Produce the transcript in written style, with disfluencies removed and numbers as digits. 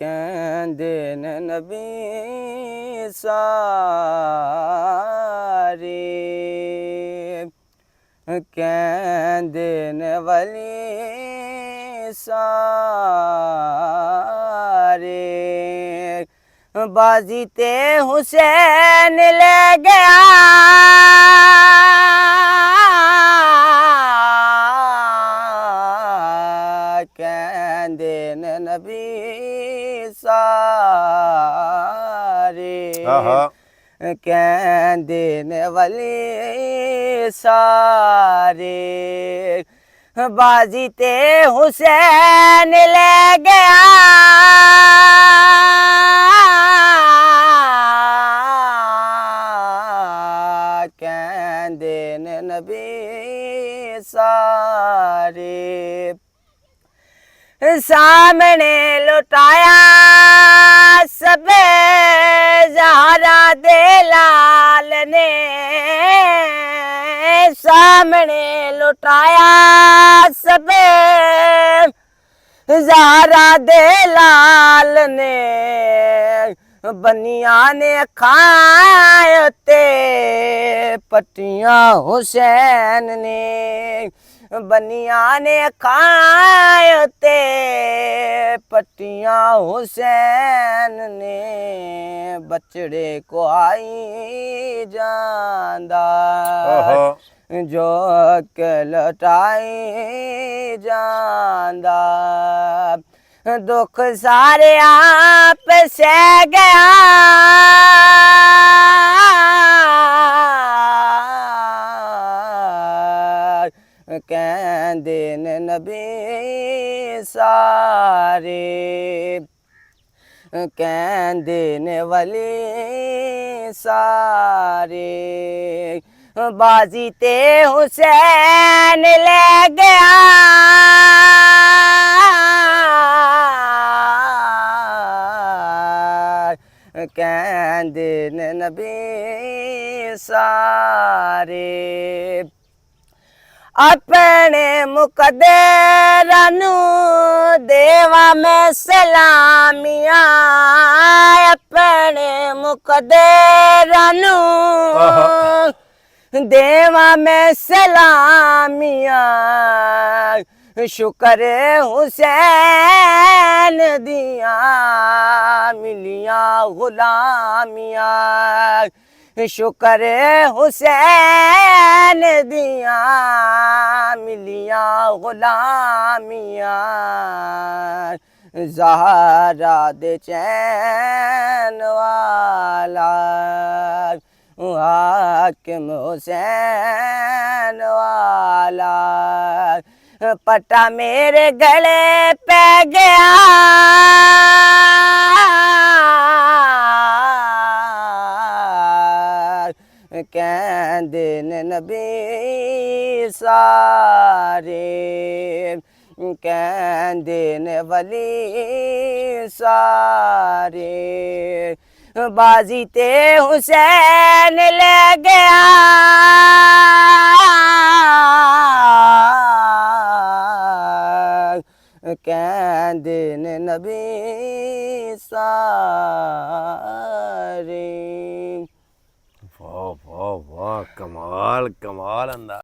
कहंदे ने नबी सारे, कहंदे ने वली सारे। बाजी ते हुसैन ले गया, कहंदे ने नबी सारे, कहंदे ने वली सारे। बाजी ते हुसैन ले गया, कहंदे ने नबी सारे। सामने लुटाया सबे ज़हरा दे लाल ने, सामने लुटाया सबे ज़हरा दे लाल ने। बनिया ने खाए ते पट्टियां हुसैन ने, बनिया ने खाए ते पट्टियां हुसैन ने। बचड़े को आई जांदा जो के लटाई जांदा, दुख सारे आप सह गया, कहंदे ने नबी सारे, कहंदे ने वली सारे। बाजी ते हुसैन ले गया, कहंदे ने नबी सारे। अपने मुकद्दर नू देवा में सलामियां, अपने मुकद्दर नू देवा में सलामियां। शुक्र हुसैन दिया मिलियां गुलामियां, शुक्र हुसैन दिया मिलियां गुलामियां। ज़हरा दे चैन वाला हाकिम हुसैन वाला, पटा मेरे गले पे गया, कहंदे ने नबी सारे, कहंदे ने वली सारे। बाजी ते हुसैन ले गया, कहंदे ने नबी सारे। वाह वाह वाह, कमाल कमाल अंदाज।